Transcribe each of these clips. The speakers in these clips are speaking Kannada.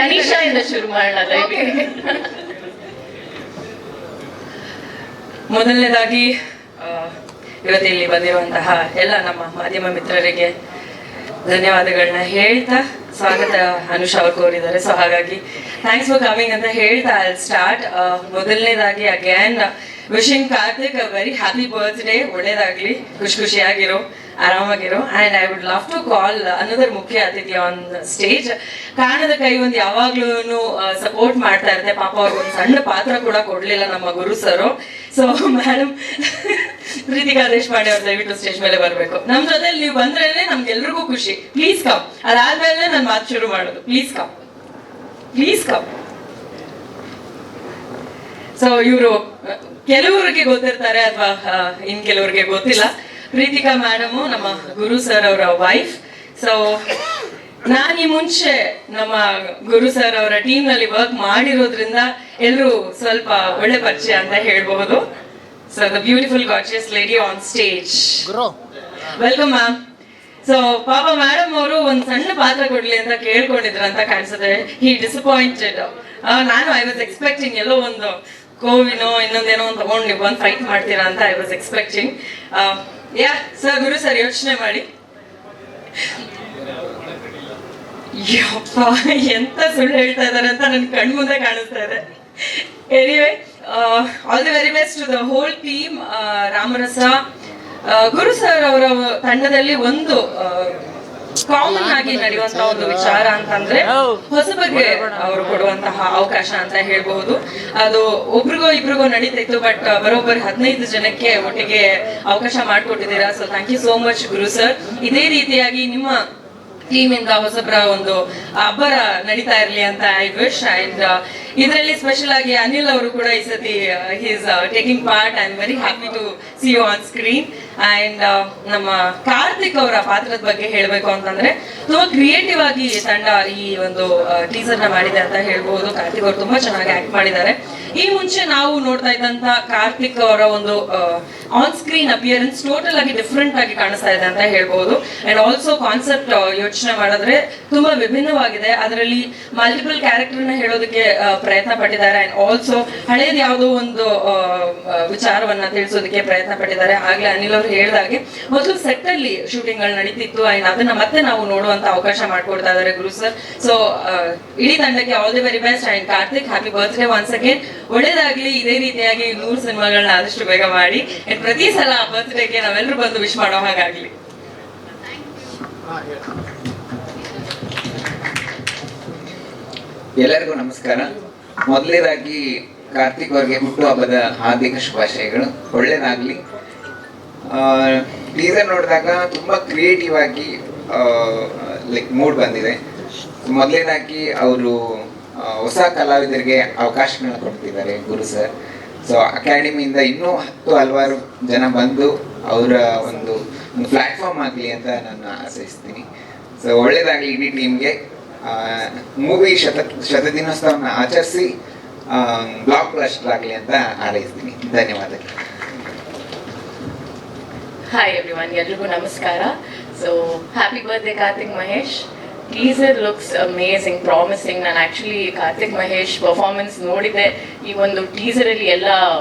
ಅನಿಶಾ ಇಂದ ಶುರು ಮಾಡೋಣ. ಮೊದಲನೇದಾಗಿ ಇವತ್ತು ಇಲ್ಲಿ ಬಂದಿರುವಂತಹ ಎಲ್ಲ ನಮ್ಮ ಮಾಧ್ಯಮ ಮಿತ್ರರಿಗೆ ಧನ್ಯವಾದಗಳನ್ನ ಹೇಳ್ತಾ, ಸ್ವಾಗತ ಅನುಷಾ ಅವ್ರು ಕೋರಿದ್ದಾರೆ, ಸೊ ಹಾಗಾಗಿ ಥ್ಯಾಂಕ್ಸ್ ಫಾರ್ ಕಮಿಂಗ್ ಅಂತ ಹೇಳ್ತಾ ಐ ಸ್ಟಾರ್ಟ್. ಮೊದಲನೇದಾಗಿ again wishing Karthik a very happy birthday. ಒಳ್ಳೇದಾಗ್ಲಿ, ಖುಷಿಯಾಗಿರೋ, ಆರಾಮಾಗಿರೋ. And I would love to call another ಮುಖ್ಯ ಅತಿಥಿ ಆನ್ ಸ್ಟೇಜ್. ಕಾಣದ ಕೈ ಒಂದು ಯಾವಾಗ್ಲೂ ಸಪೋರ್ಟ್ ಮಾಡ್ತಾ ಇರುತ್ತೆ. ಪಾಪ ಅವ್ರಿಗೊಂದು ಸಣ್ಣ ಪಾತ್ರ ಕೂಡ ಕೊಡ್ಲಿಲ್ಲ ನಮ್ಮ ಗುರು ಸರು. ಸೊ ಮೇಡಮ್ ಪ್ರೀತಿಕಾ ದೇಶಪಾಂಡೆ ಅವ್ರು ದಯವಿಟ್ಟು ಸ್ಟೇಜ್ ಮೇಲೆ ಬರಬೇಕು. ನಮ್ಮ ಜೊತೆಲಿ ನೀವು ಬಂದ್ರೇನೆ ನಮ್ಗೆಲ್ರಿಗೂ ಖುಷಿ. Please come. ಅದಾದ್ಮೇಲೆ ನಾನು ಮಾತು ಶುರು ಮಾಡೋದು. Please come, please come. So ಇವರು ಕೆಲವರಿಗೆ ಗೊತ್ತಿರ್ತಾರೆ ಅಥವಾ ಇನ್ ಕೆಲವರಿಗೆ ಗೊತ್ತಿಲ್ಲ. ಪ್ರೀತಿಕಾ ಮೇಡಮು ನಮ್ಮ ಗುರು ಸರ್ ಅವರ ವೈಫ್. ಸೊ ನಾನು ಈ ಮುಂಚೆ ನಮ್ಮ ಗುರು ಸರ್ ಅವರ ಟೀಮ್ ನಲ್ಲಿ ವರ್ಕ್ ಮಾಡಿರೋದ್ರಿಂದ ಎಲ್ಲರೂ ಸ್ವಲ್ಪ ಒಳ್ಳೆ ಪರಿಚಯ ಅಂತ ಹೇಳ್ಬಹುದು. So the beautiful gorgeous lady on stage, welcome ma'am. So ಪಾಪ ಮೇಡಮ್ ಅವರು ಒಂದ್ ಸಣ್ಣ ಪಾತ್ರ ಕೊಡ್ಲಿ ಅಂತ ಕೇಳ್ಕೊಂಡಿದ್ರು ಅಂತ ಕಾಣಿಸುತ್ತೆ. ಹಿ ಡಿಸಪಾಯಿಂಟೆಡ್. ನಾನು ಐ ವಾಸ್ ಎಕ್ಸ್ಪೆಕ್ಟಿಂಗ್ ಎಲ್ಲೋ ಒಂದು ಕೋವಿನೋ ಇನ್ನೊಂದೇನೋ ಒಂದು ತಗೊಂಡು ನೀವು ಬಂದು ಫೈಟ್ ಮಾಡ್ತೀರಾ ಅಂತ I was expecting. Yeah sir, Guru sir ಯೋಚನೆ ಮಾಡಿ. ಯಪ್ಪ, ಎಂತ ಸುಳ್ಳು ಹೇಳ್ತಾ ಇದಾರೆ ಅಂತ ನನ್ ಕಣ್ ಮುಂದೆ ಕಾಣಿಸ್ತಾ ಇದೆ. Anyway, all the very best to the whole team. Ramarasa Guru sir ಅವರ ತಂಡದಲ್ಲಿ ಒಂದು ಕಾಮನ್ ಆಗಿ ನಡೆಯುವಂತಹ ಒಂದು ವಿಚಾರ ಅಂತಂದ್ರೆ ಹೊಸಬಗೆ ಅವರು ಕೊಡುವಂತಹ ಅವಕಾಶ ಅಂತ ಹೇಳ್ಬಹುದು. ಅದು ಒಬ್ರಿಗೋ ಇಬ್ರಿಗೋ ನಡೀತಿತ್ತು, ಬಟ್ ಬರೋಬ್ಬರಿ 15 ಜನಕ್ಕೆ ಒಟ್ಟಿಗೆ ಅವಕಾಶ ಮಾಡಿಕೊಟ್ಟಿದ್ದೀರಾ. So thank you so much Guru sir. ಇದೇ ರೀತಿಯಾಗಿ ನಿಮ್ಮ ಟೀಮ್ ಇಂದ ಹೊಸಬ್ರ ಒಂದು ಅಬ್ಬರ ನಡೀತಾ ಇರ್ಲಿ ಅಂತ ಐ ವಿಶ್. ಅಂಡ್ ಇದರಲ್ಲಿ ಸ್ಪೆಷಲ್ ಆಗಿ ಅನಿಲ್ ಅವರು ಕೂಡ ಈ ಸತಿ he's taking part. I am very happy to see you on screen. And ನಮ್ಮ ಕಾರ್ತಿಕ್ ಅವರ ಪಾತ್ರದ ಬಗ್ಗೆ ಹೇಳಬೇಕು ಅಂತಂದ್ರೆ ತುಂಬಾ ಕ್ರಿಯೇಟಿವ್ ಆಗಿ ತಂಡ ಈ ಒಂದು ಟೀಸರ್ ನ ಮಾಡಿದೆ ಅಂತ ಹೇಳ್ಬಹುದು. ಕಾರ್ತಿಕ್ ಅವರು ತುಂಬಾ ಚೆನ್ನಾಗಿ ಆಕ್ಟ್ ಮಾಡಿದ್ದಾರೆ. ಈ ಮುಂಚೆ ನಾವು ನೋಡ್ತಾ ಇದ್ದಂತ ಕಾರ್ತಿಕ್ ಅವರ ಒಂದು ಆನ್ ಸ್ಕ್ರೀನ್ ಅಪಿಯರೆನ್ಸ್ ಟೋಟಲ್ ಆಗಿ ಡಿಫ್ರೆಂಟ್ ಆಗಿ ಕಾಣಿಸ್ತಾ ಇದೆ ಅಂತ ಹೇಳ್ಬಹುದು. ಅಂಡ್ ಆಲ್ಸೋ ಕಾನ್ಸೆಪ್ಟ್ ಯೋಚನೆ ಮಾಡಿದ್ರೆ ತುಂಬಾ ವಿಭಿನ್ನವಾಗಿದೆ. ಅದರಲ್ಲಿ ಮಲ್ಟಿಪಲ್ ಕ್ಯಾರೆಕ್ಟರ್ ನ ಹೇಳೋದಕ್ಕೆ ಪ್ರಯತ್ನ ಪಟ್ಟಿದ್ದಾರೆ. ಅಂಡ್ ಆಲ್ಸೋ ಹಳೇದು ಯಾವುದೋ ಒಂದು ವಿಚಾರವನ್ನ ತಿಳಿಸೋದಕ್ಕೆ ಪ್ರಯತ್ನ ಪಟ್ಟಿದ್ದಾರೆ. ಆಗ್ಲೇ ಅನಿಲ್ ಅವರು ಹೇಳಿದಾಗೆ ಮೊದಲು ಸೆಟ್ ಅಲ್ಲಿ ಶೂಟಿಂಗ್ ಗಳು ನಡೀತಿತ್ತು. ಅಂಡ್ ಅದನ್ನ ಮತ್ತೆ ನಾವು ನೋಡುವಂತ ಅವಕಾಶ ಮಾಡ್ಕೊಡ್ತಾ ಇದ್ದಾರೆ ಗುರು ಸರ್. ಸೊ ಇಡೀ ತಂಡಕ್ಕೆ all the very best. And Karthik, happy birthday once again. ಒಳ್ಳೇದಾಗ್ಲಿ, ಇದೇ ರೀತಿಯಾಗಿ 100 ಸಿನಿಮಾಗಳನ್ನ ಆದಷ್ಟು ಬೇಗ ಮಾಡಿ. ಅಂಡ್ ಪ್ರತಿ ಸಲ ಬರ್ತ್ಡೇಗೆ ನಾವೆಲ್ಲರೂ ಬಂದು ವಿಶ್ ಮಾಡೋ ಹಾಗಾಗ್ಲಿ. ಎಲ್ಲರಿಗೂ ನಮಸ್ಕಾರ. ಮೊದಲನೇದಾಗಿ ಕಾರ್ತಿಕ್ ಅವರಿಗೆ ಹುಟ್ಟುಹಬ್ಬದ ಹಾರ್ದಿಕ ಶುಭಾಶಯಗಳು. ಒಳ್ಳೇದಾಗ್ಲಿ. ಟೀಸರ್ ನೋಡಿದಾಗ ತುಂಬಾ ಕ್ರಿಯೇಟಿವ್ ಆಗಿ ಲೈಕ್ ಮೂಡ್ ಬಂದಿದೆ. ಮೊದಲನೇದಾಗಿ ಅವರು ಹೊಸ ಕಲಾವಿದರಿಗೆ ಅವಕಾಶಗಳನ್ನ ಕೊಡ್ತಿದ್ದಾರೆ ಗುರು ಸರ್. ಸೊ ಅಕಾಡೆಮಿಯಿಂದ ಇನ್ನೂ ಹಲವಾರು ಜನ ಬಂದು ಅವರ ಒಂದು ಪ್ಲಾಟ್ಫಾರ್ಮ್ ಆಗಲಿ ಅಂತ ನಾನು ಆಶಯಿಸ್ತೀನಿ. ಸೊ ಒಳ್ಳೇದಾಗಲಿ ಇಡೀ ಟೀಮ್ಗೆ. ಮೂವಿ ಶತದಿನೋತ್ಸವನ ಆಚರಿಸಿ ಬ್ಲಾಕ್ ಬಸ್ಟರ್ ಆಗಲಿ ಅಂತ ಹಾರೈಸ್ತೀನಿ. ಧನ್ಯವಾದಗಳು. ಹಾಯ್ ಎವ್ರಿವನ್, ಎಲ್ರಿಗೂ ನಮಸ್ಕಾರ. So happy birthday Karthik Mahesh. Teaser looks amazing, promising. ನಾನು ಆ್ಯಕ್ಚುಲಿ ಕಾರ್ತಿಕ್ ಮಹೇಶ್ ಪರ್ಫಾರ್ಮೆನ್ಸ್ ನೋಡಿದೆ. ಈ ಒಂದು ಟೀಸರಲ್ಲಿ ಎಲ್ಲ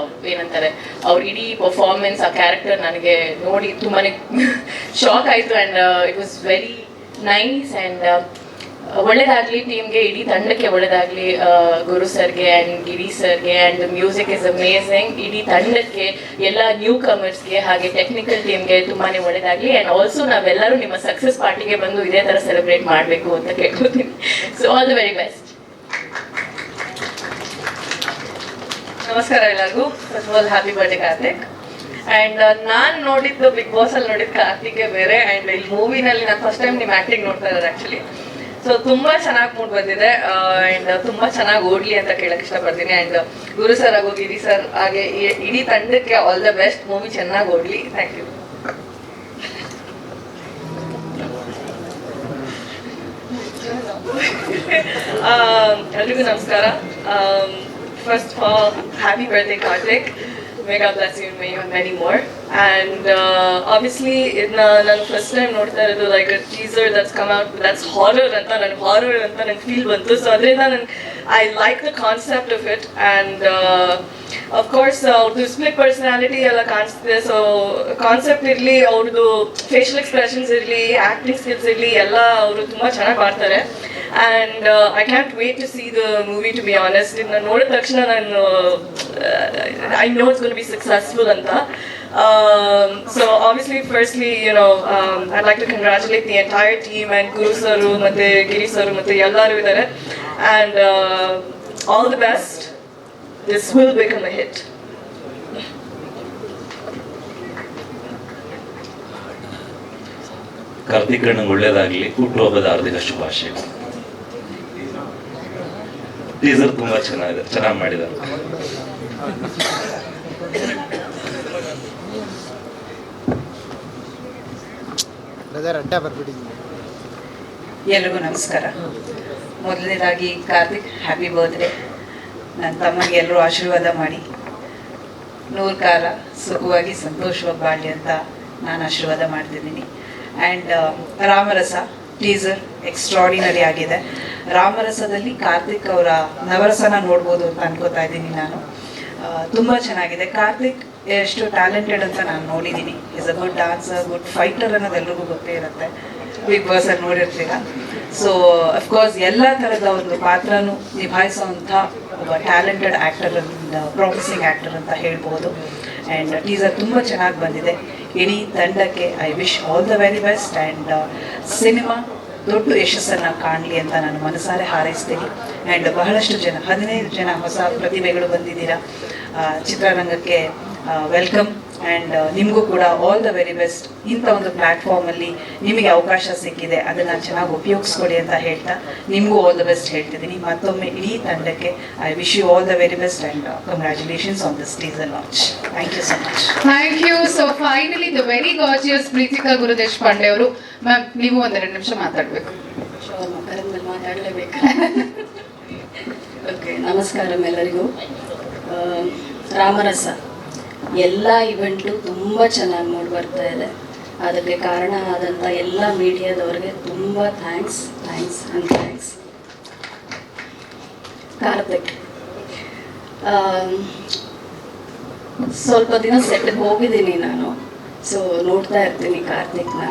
ಏನಂತಾರೆ ಅವ್ರ ಇಡೀ ಪರ್ಫಾರ್ಮೆನ್ಸ್, ಆ ಕ್ಯಾರೆಕ್ಟರ್ ನನಗೆ ನೋಡಿ ತುಂಬಾ ಶಾಕ್ ಆಯಿತು. And it was very nice. And ಒಳ್ಳೇದಾಗಲಿ ಟೀಮ್ಗೆ, ಇಡೀ ತಂಡಕ್ಕೆ ಒಳ್ಳೇದಾಗಲಿ. ಗುರು ಸರ್ಗೆ ಆ್ಯಂಡ್ ಗಿರಿ ಸರ್ಗೆ. And music is amazing. ಇಡೀ ತಂಡಕ್ಕೆ, ಎಲ್ಲ ನ್ಯೂ ಕಮರ್ಸ್ಗೆ, ಹಾಗೆ ಟೆಕ್ನಿಕಲ್ ಟೀಮ್ಗೆ ತುಂಬಾ ಒಳ್ಳೇದಾಗಲಿ. ಆ್ಯಂಡ್ ಆಲ್ಸೋ ನಾವೆಲ್ಲರೂ ನಿಮ್ಮ ಸಕ್ಸಸ್ ಪಾರ್ಟಿಗೆ ಬಂದು ಇದೇ ಥರ ಸೆಲೆಬ್ರೇಟ್ ಮಾಡಬೇಕು ಅಂತ ಕೇಳ್ಕೊತೀನಿ. So all the very best. ನಮಸ್ಕಾರ ಎಲ್ಲರಿಗೂ. First of all happy birthday Karthik. And ನಾನು ನೋಡಿದ್ದು ಬಿಗ್ ಬಾಸ್ ಅಲ್ಲಿ ನೋಡಿದ್ದು ಕಾರ್ತಿಕ್ಗೆ ಬೇರೆ. ಆ್ಯಂಡ್ ಇಲ್ಲಿ ಮೂವಿನಲ್ಲಿ ನಾನು ಫಸ್ಟ್ ಟೈಮ್ ನಿಮ್ಮ ಆ್ಯಕ್ಟಿಂಗ್ ನೋಡ್ತಾ ಇರೋದು ಆ್ಯಕ್ಚುಲಿ. ಸೊ ತುಂಬಾ ಚೆನ್ನಾಗಿ ಮೂಡ್ ಬಂದಿದೆ. ಆ್ಯಂಡ್ ತುಂಬಾ ಚೆನ್ನಾಗಿ ಓಡ್ಲಿ ಅಂತ ಕೇಳಕ್ ಇಷ್ಟಪಡ್ತೀನಿ. ಆ್ಯಂಡ್ ಗುರು ಸರ್ ಹಾಗೂ ಗಿರಿ ಸರ್ ಹಾಗೆ ಇಡೀ ತಂಡಕ್ಕೆ ಆಲ್ ದ ಬೆಸ್ಟ್. ಮೂವಿ ಚೆನ್ನಾಗಿ ಓಡ್ಲಿ. Thank you. ಎಲ್ರಿಗೂ ನಮಸ್ಕಾರ. First of all happy birthday Karthik. May God bless you and may you have many more. And obviously, ನಾನು ಫಸ್ಟ್ ಟೈಮ್ ನೋಡ್ತಾ ಇರೋದು like teaser that's come out that's horror ಅಂತ ನನ್ನ ಫೀಲ್ ಬಂತು. ಸೊ ಅದರಿಂದ I like the concept of it. And of course ಅವ್ರದ್ದು ಸ್ಪ್ಲಿಟ್ ಪರ್ಸನಾಲಿಟಿ ಎಲ್ಲ ಕಾಣಿಸ್ತಿದೆ. ಸೊ ಕಾನ್ಸೆಪ್ಟ್ ಇರಲಿ, ಅವ್ರದ್ದು ಫೇಶಿಯಲ್ ಎಕ್ಸ್ಪ್ರೆಷನ್ಸ್ ಇರಲಿ, ಆ್ಯಕ್ಟಿಂಗ್ ಸ್ಕಿಲ್ಸ್ ಇರಲಿ, ಎಲ್ಲ ಅವರು ತುಂಬ ಚೆನ್ನಾಗಿ ಮಾಡ್ತಾರೆ. And I can't wait to see the movie, to be honest. ಇದನ್ನ ನೋಡಿದ ತಕ್ಷಣ ನಾನು I know it's gonna be successful ಅಂತ. So obviously, firstly, I'd like to congratulate the entire team and Guru Saru, Matte Giri Saru, Matte Yallaru idare, and all the best. This will become a hit. Karthik ಅಣ್ಣಂಗೆ ಒಳ್ಳೇದಾಗಲಿ, ಹುಟ್ಟುಹಬ್ಬದ ಹಾರ್ದಿಕ ಶುಭಾಶಯಗಳು. ಟೀಸರ್ ತುಂಬಾ ಚೆನ್ನಾಗಿ ಮಾಡಿದ್ದಾರೆ. ಎಲ್ರಿಗೂ ನಮಸ್ಕಾರ. ಮೊದಲನೇದಾಗಿ ಕಾರ್ತಿಕ್ ಹ್ಯಾಪಿ ಬರ್ತ್ಡೇ. ನನ್ನ ತಮ್ಮಗೆ ಎಲ್ಲರೂ ಆಶೀರ್ವಾದ ಮಾಡಿ 100 ಕಾಲ ಸುಖವಾಗಿ ಸಂತೋಷವಾಗಿ ಬಾಳಲಿ ಅಂತ ನಾನು ಆಶೀರ್ವಾದ ಮಾಡ್ತಿದ್ದೀನಿ. ಆ್ಯಂಡ್ ರಾಮರಸ ಟೀಸರ್ ಎಕ್ಸ್ಟ್ರಾಡಿನರಿ ಆಗಿದೆ. ರಾಮರಸದಲ್ಲಿ ಕಾರ್ತಿಕ್ ಅವರ ನವರಸನ ನೋಡ್ಬೋದು ಅಂತ ಅನ್ಕೋತಾ ಇದ್ದೀನಿ ನಾನು. ತುಂಬ ಚೆನ್ನಾಗಿದೆ. ಕಾರ್ತಿಕ್ ಎಷ್ಟು ಟ್ಯಾಲೆಂಟೆಡ್ ಅಂತ ನಾನು ನೋಡಿದ್ದೀನಿ. Is a good dancer, good fighter ಅನ್ನೋದು ಎಲ್ರಿಗೂ ಗೊತ್ತೇ ಇರುತ್ತೆ. ಬಿಗ್ ಬಾಸಲ್ಲಿ ನೋಡಿರ್ತೀರ. ಸೊ ಅಫ್ಕೋರ್ಸ್ ಎಲ್ಲ ಥರದ ಒಂದು ಪಾತ್ರನೂ ನಿಭಾಯಿಸೋವಂಥ ಒಬ್ಬ ಟ್ಯಾಲೆಂಟೆಡ್ ಆ್ಯಕ್ಟರ್, ಪ್ರಾಮಿಸಿಂಗ್ ಆ್ಯಕ್ಟರ್ ಅಂತ ಹೇಳ್ಬೋದು. ಆ್ಯಂಡ್ ಟೀಸರ್ ತುಂಬ ಚೆನ್ನಾಗಿ ಬಂದಿದೆ. ಇಡೀ ತಂಡಕ್ಕೆ I wish all the very best. And cinema ದೊಡ್ಡ ಯಶಸ್ಸನ್ನು ಕಾಣಲಿ ಅಂತ ನಾನು ಮನಸಾರೆ ಹಾರೈಸ್ತೀನಿ. ಆ್ಯಂಡ್ ಬಹಳಷ್ಟು ಜನ 15 ಜನ ಹೊಸ ಪ್ರತಿಭೆಗಳು ಬಂದಿದ್ದೀರಾ ಚಿತ್ರರಂಗಕ್ಕೆ. ವೆಲ್ಕಮ್. ಆ್ಯಂಡ್ ನಿಮಗೂ ಕೂಡ ಆಲ್ ದ ವೆರಿ ಬೆಸ್ಟ್. ಇಂಥ ಒಂದು ಪ್ಲ್ಯಾಟ್ಫಾರ್ಮಲ್ಲಿ ನಿಮಗೆ ಅವಕಾಶ ಸಿಕ್ಕಿದೆ, ಅದನ್ನು ಚೆನ್ನಾಗಿ ಉಪಯೋಗಿಸ್ಕೊಳ್ಳಿ ಅಂತ ಹೇಳ್ತಾ ನಿಮಗೂ ಆಲ್ ದ ಬೆಸ್ಟ್ ಹೇಳ್ತಿದ್ದೀನಿ. ಮತ್ತೊಮ್ಮೆ ಇಡೀ ತಂಡಕ್ಕೆ I wish you all the very best and congratulations on this teaser launch. Thank you so much. Thank you. So finally the very gorgeous Preethika Gurudeshpande ಅವರು. ಮ್ಯಾಮ್, ನೀವು 1-2 ನಿಮಿಷ ಮಾತಾಡಬೇಕು. ಮಕ್ಕಳಂದಲ್ಲಿ ಮಾತಾಡಲೇಬೇಕು. ಓಕೆ, ನಮಸ್ಕಾರ ಎಲ್ಲರಿಗೂ. ರಾಮರಸ ಎಲ್ಲ ಇವೆಂಟು ತುಂಬ ಚೆನ್ನಾಗಿ ಮೂಡಿ ಬರ್ತಾ ಇದೆ. ಅದಕ್ಕೆ ಕಾರಣ ಆದಂಥ ಎಲ್ಲ ಮೀಡಿಯಾದವ್ರಿಗೆ ತುಂಬ ಥ್ಯಾಂಕ್ಸ್. ಕಾರ್ತಿಕ್, ಸ್ವಲ್ಪ ದಿನ ಸೆಟ್ಗೆ ಹೋಗಿದ್ದೀನಿ ನಾನು. ಸೊ ನೋಡ್ತಾ ಇರ್ತೀನಿ ಕಾರ್ತಿಕ್ನ.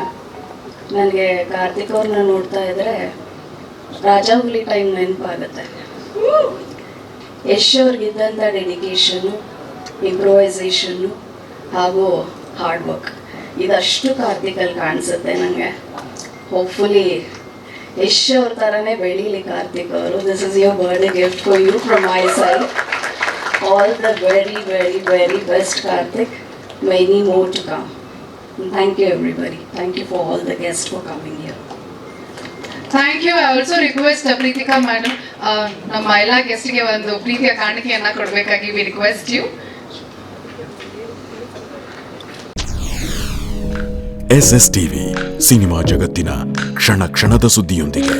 ನನಗೆ ಕಾರ್ತಿಕ್ ಅವ್ರನ್ನ ನೋಡ್ತಾ ಇದ್ದರೆ ರಾಜಾಹುಲಿ ಟೈಮ್ ನೆನಪಾಗುತ್ತೆ. ಯಶ್ ಅವ್ರಿಗಿದ್ದಂಥ ಡೆಡಿಕೇಶನ್ನು, ಇಂಪ್ರೂವೈಸೇಷನ್ನು ಹಾಗೂ ಹಾರ್ಡ್ ವರ್ಕ್ ಇದಷ್ಟು ಕಾರ್ತಿಕಲ್ಲಿ ಕಾಣಿಸುತ್ತೆ ನನಗೆ. ಹೋಪ್ಫುಲಿ ಯಶ್ ಅವ್ರ ಥರನೇ ಬೆಳೀಲಿ ಕಾರ್ತಿಕ್ ಅವರು. This is your birthday gift for you from my side. All the very very very best Karthik. Many more to come. Thank you everybody. Thank you for all the guest for coming here. Thank you. I also request Preethika madam, ನಮ್ಮ ಎಲ್ಲ ಗೆಸ್ಟ್ಗೆ ಒಂದು ಪ್ರೀತಿಯ ಕಾಣಿಕೆಯನ್ನ ಕೊಡಬೇಕಾಗಿ we request you. SS TV cinema ಜಗತ್ತಿನ ಕ್ಷಣ ಕ್ಷಣದ ಸುದ್ದಿಯೊಂದಿಗೆ.